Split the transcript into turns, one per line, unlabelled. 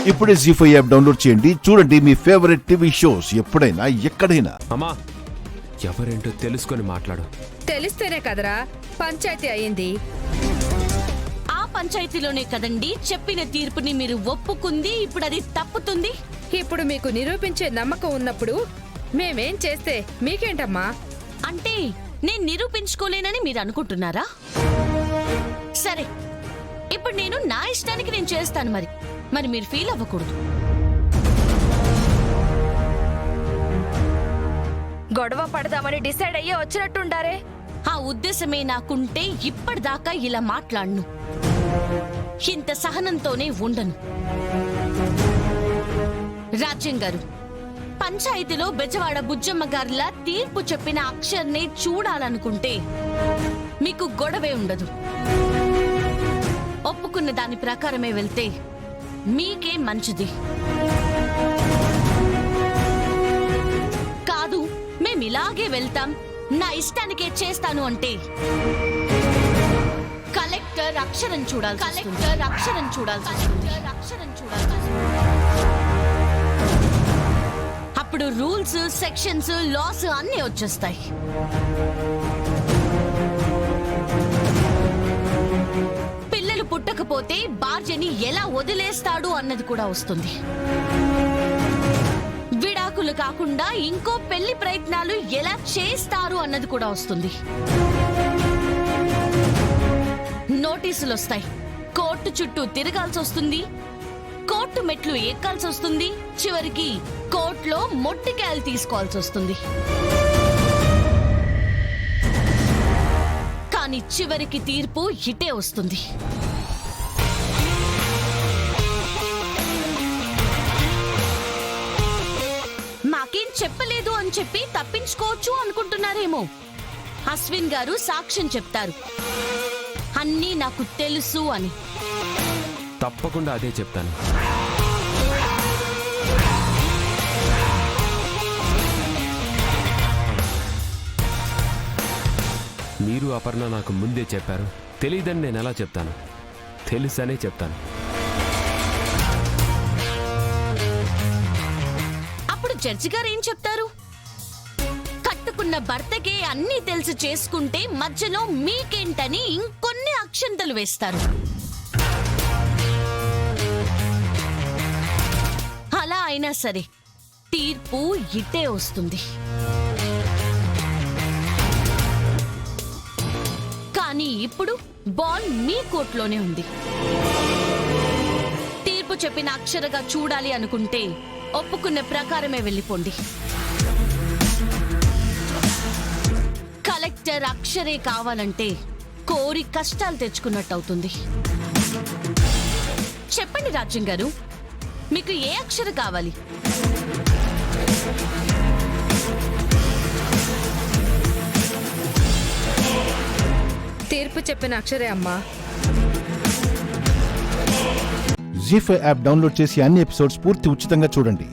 ఇప్పుడే జీ5 app download చేయండి. చూడండి మీ ఫేవరెట్ టీవీ షోస్ ఎప్పుడైనా ఎక్కడైనా.
అమ్మా, ఎవరేంటో తెలుసుకొని మాట్లాడు.
తెలిస్తేనే కదరా పంచాయతీ అయింది.
ఆ పంచాయతీలోనే కదండి చెప్పిన తీర్పుని మీరు ఒప్పుకుంది. ఇప్పుడు అది తప్పుతుంది.
ఇప్పుడు మీకు నిరూపించే నమ్మకం ఉన్నప్పుడు మేమేం చేస్తే మీకేంటమ్మా?
అంటే నేను నిరూపించుకోలేనని మీరు అనుకుంటున్నారా? సరే, ఇప్పుడు నేను నా ఇష్టానికి నేను చేస్తాను. మరి మీరు ఫీల్ అవ్వకూడదు.
గొడవ పడదామని డిసైడ్ అయ్యే వచ్చినట్టుండారే.
ఆ ఉద్దేశమే నాకుంటే ఇప్పటిదాకా ఇలా మాట్లాడను. ఇంత సహనంతోనే ఉండను. రాజ్యం గారు, పంచాయతీలో బెజవాడ బుజ్జమ్మ గారిలా తీర్పు చెప్పిన అక్షర్ని చూడాలనుకుంటే మీకు గొడవే ఉండదు. ఒప్పుకున్న దాని ప్రకారమే వెళ్తే మీకే మంచిది. కాదు, మేమిలాగే వెళ్తాం, నా ఇష్టానికే చేస్తాను అంటే కలెక్టర్ అక్షరం చూడాలి. అప్పుడు రూల్స్, సెక్షన్స్, లాస్ అన్నీ వచ్చేస్తాయి. పిల్లలు పుట్టకపోతే భార్యని ఎలా వదిలేస్తాడు అన్నది కూడా వస్తుంది. విడాకులు కాకుండా ఇంకో పెళ్లి ప్రయత్నాలు ఎలా చేస్తారు అన్నది కూడా వస్తుంది. నోటీసులు వస్తాయి. కోర్టు చుట్టూ తిరగాల్సి వస్తుంది. కోర్టు మెట్లు ఎక్కాల్సి వస్తుంది. చివరికి కోర్టులో మొట్టికాయలు తీసుకోవాల్సి వస్తుంది. కానీ చివరికి తీర్పు ఇటే వస్తుంది. మాకేం చెప్పలేదు అని చెప్పి తప్పించుకోవచ్చు అనుకుంటున్నారేమో. అశ్విన్ గారు సాక్ష్యం చెప్తారు, అన్నీ నాకు తెలుసు అని.
తప్పకుండా అదే చెప్తాను. మీరు అపర్ణ నాకు ముందే చెప్పారు. తెలీదని నేను ఎలా చెప్తాను? తెలుసనే చెప్తాను.
అప్పుడు జడ్జి గారు ఏం చెప్తారు? కట్టుకున్న భర్తకే అన్నీ తెలిసి చేసుకుంటే మధ్యలో మీకేంటని ఇంకొన్ని అక్షంతలు వేస్తారు. అలా అయినా సరే తీర్పు ఇటే వస్తుంది. కానీ ఇప్పుడు బాల్ మీ కోర్టులోనే ఉంది. తీర్పు చెప్పిన అక్షరగా చూడాలి అనుకుంటే ఒప్పుకున్న ప్రకారమే వెళ్ళిపోండి. కలెక్టర్ అక్షరే కావాలంటే కోరి కష్టాలు తెచ్చుకున్నట్టు అవుతుంది. చెప్పండి రాజ్యం గారు, మీకు ఏ అక్షర కావాలి?
తీర్పు చెప్పిన అక్షరే అమ్మా.
జీ5 యాప్ డౌన్లోడ్ చేసి అన్ని ఎపిసోడ్స్ పూర్తి ఉచితంగా చూడండి.